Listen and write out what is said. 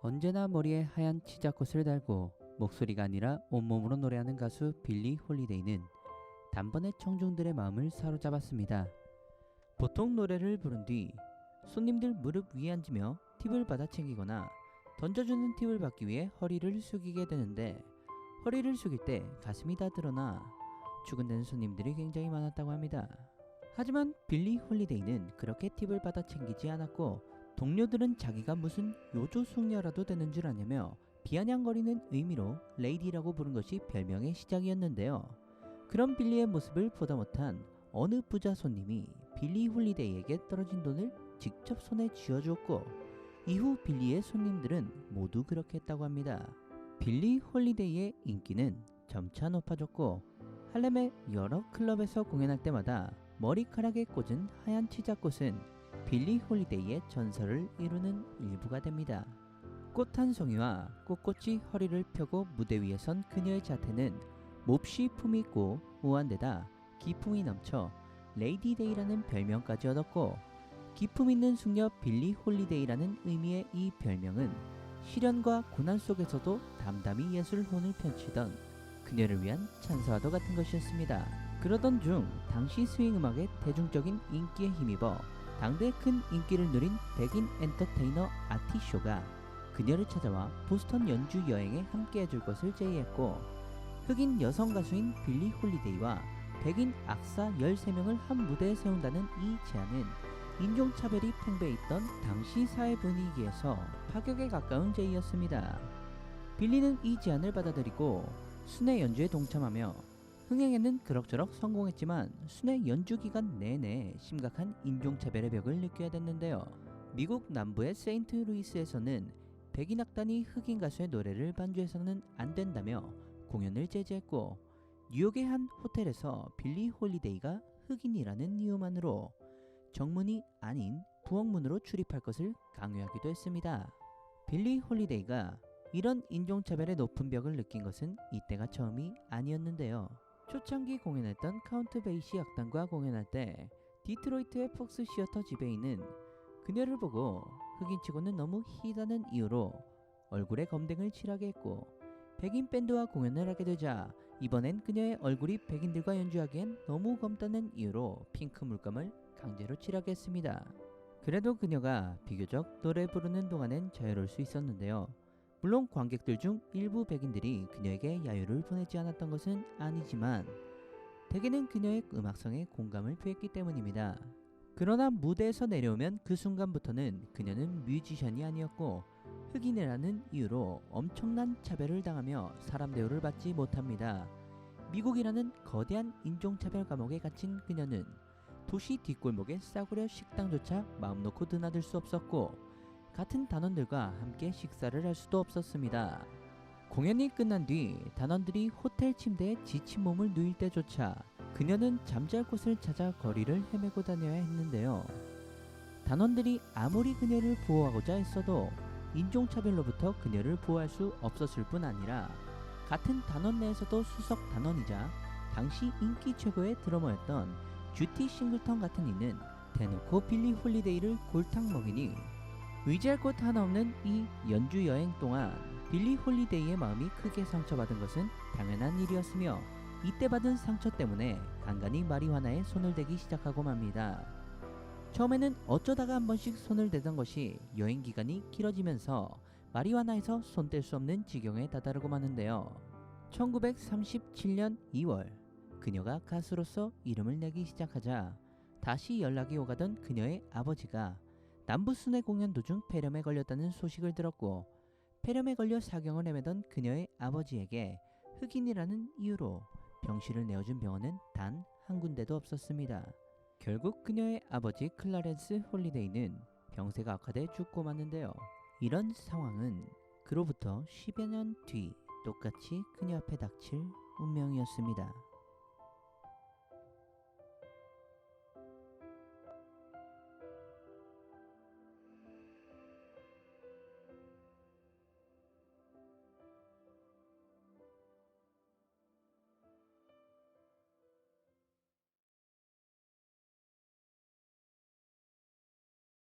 언제나 머리에 하얀 치자꽃을 달고 목소리가 아니라 온몸으로 노래하는 가수 빌리 홀리데이는 단번에 청중들의 마음을 사로잡았습니다. 보통 노래를 부른 뒤 손님들 무릎 위에 앉으며 팁을 받아 챙기거나 던져주는 팁을 받기 위해 허리를 숙이게 되는데, 허리를 숙일 때 가슴이 다 드러나 죽은다는 손님들이 굉장히 많았다고 합니다. 하지만 빌리 홀리데이는 그렇게 팁을 받아 챙기지 않았고, 동료들은 자기가 무슨 요조숙녀라도 되는 줄 아냐며 비아냥거리는 의미로 레이디라고 부른 것이 별명의 시작이었는데요. 그런 빌리의 모습을 보다 못한 어느 부자 손님이 빌리 홀리데이에게 떨어진 돈을 직접 손에 쥐어주었고, 이후 빌리의 손님들은 모두 그렇게 했다고 합니다. 빌리 홀리데이의 인기는 점차 높아졌고, 할렘의 여러 클럽에서 공연할 때마다 머리카락에 꽂은 하얀 치자꽃은 빌리 홀리데이의 전설을 이루는 일부가 됩니다. 꽃 한 송이와 꼿꼿이 허리를 펴고 무대 위에 선 그녀의 자태는 몹시 품이 있고 우아한데다 기품이 넘쳐 레이디데이라는 별명까지 얻었고, 기품 있는 숙녀 빌리 홀리데이라는 의미의 이 별명은 시련과 고난 속에서도 담담히 예술혼을 펼치던 그녀를 위한 찬사와도 같은 것이었습니다. 그러던 중 당시 스윙 음악의 대중적인 인기에 힘입어 당대 큰 인기를 누린 백인 엔터테이너 아티쇼가 그녀를 찾아와 보스턴 연주 여행에 함께 해줄 것을 제의했고, 흑인 여성 가수인 빌리 홀리데이와 백인 악사 13명을 한 무대에 세운다는 이 제안은 인종차별이 팽배했던 당시 사회 분위기에서 파격에 가까운 제의였습니다. 빌리는 이 제안을 받아들이고 순회 연주에 동참하며 흥행에는 그럭저럭 성공했지만 순회 연주 기간 내내 심각한 인종차별의 벽을 느껴야 됐는데요. 미국 남부의 세인트루이스에서는 백인 악단이 흑인 가수의 노래를 반주해서는 안 된다며 공연을 제재했고, 뉴욕의 한 호텔에서 빌리 홀리데이가 흑인이라는 이유만으로 정문이 아닌 부엌문으로 출입할 것을 강요하기도 했습니다. 빌리 홀리데이가 이런 인종차별의 높은 벽을 느낀 것은 이때가 처음이 아니었는데요. 초창기 공연했던 카운트 베이시 악단과 공연할 때 디트로이트의 폭스 시어터 지배인은 그녀를 보고 흑인치고는 너무 희다는 이유로 얼굴에 검댕을 칠하게 했고, 백인 밴드와 공연을 하게 되자 이번엔 그녀의 얼굴이 백인들과 연주하기엔 너무 검다는 이유로 핑크 물감을 강제로 칠하게 했습니다. 그래도 그녀가 비교적 노래 부르는 동안엔 자유로울 수 있었는데요. 물론 관객들 중 일부 백인들이 그녀에게 야유를 보내지 않았던 것은 아니지만 대개는 그녀의 음악성에 공감을 표했기 때문입니다. 그러나 무대에서 내려오면 그 순간부터는 그녀는 뮤지션이 아니었고 흑인이라는 이유로 엄청난 차별을 당하며 사람 대우를 받지 못합니다. 미국이라는 거대한 인종차별 감옥에 갇힌 그녀는 도시 뒷골목의 싸구려 식당조차 마음 놓고 드나들 수 없었고, 같은 단원들과 함께 식사를 할 수도 없었습니다. 공연이 끝난 뒤 단원들이 호텔 침대에 지친 몸을 누일 때조차 그녀는 잠잘 곳을 찾아 거리를 헤매고 다녀야 했는데요. 단원들이 아무리 그녀를 보호하고자 했어도 인종차별로부터 그녀를 보호할 수 없었을 뿐 아니라 같은 단원 내에서도 수석 단원이자 당시 인기 최고의 드러머였던 주티 싱글턴 같은 이는 대놓고 빌리 홀리데이를 골탕 먹이니 의지할 곳 하나 없는 이 연주 여행 동안 빌리 홀리데이의 마음이 크게 상처받은 것은 당연한 일이었으며, 이때 받은 상처 때문에 간간히 마리화나에 손을 대기 시작하고 맙니다. 처음에는 어쩌다가 한 번씩 손을 대던 것이 여행 기간이 길어지면서 마리화나에서 손 뗄 수 없는 지경에 다다르고 마는데요. 1937년 2월 그녀가 가수로서 이름을 내기 시작하자 다시 연락이 오가던 그녀의 아버지가 남부 순회 공연 도중 폐렴에 걸렸다는 소식을 들었고, 폐렴에 걸려 사경을 헤매던 그녀의 아버지에게 흑인이라는 이유로 병실을 내어준 병원은 단 한 군데도 없었습니다. 결국 그녀의 아버지 클라렌스 홀리데이는 병세가 악화돼 죽고 마는데요. 이런 상황은 그로부터 10여 년 뒤 똑같이 그녀 앞에 닥칠 운명이었습니다.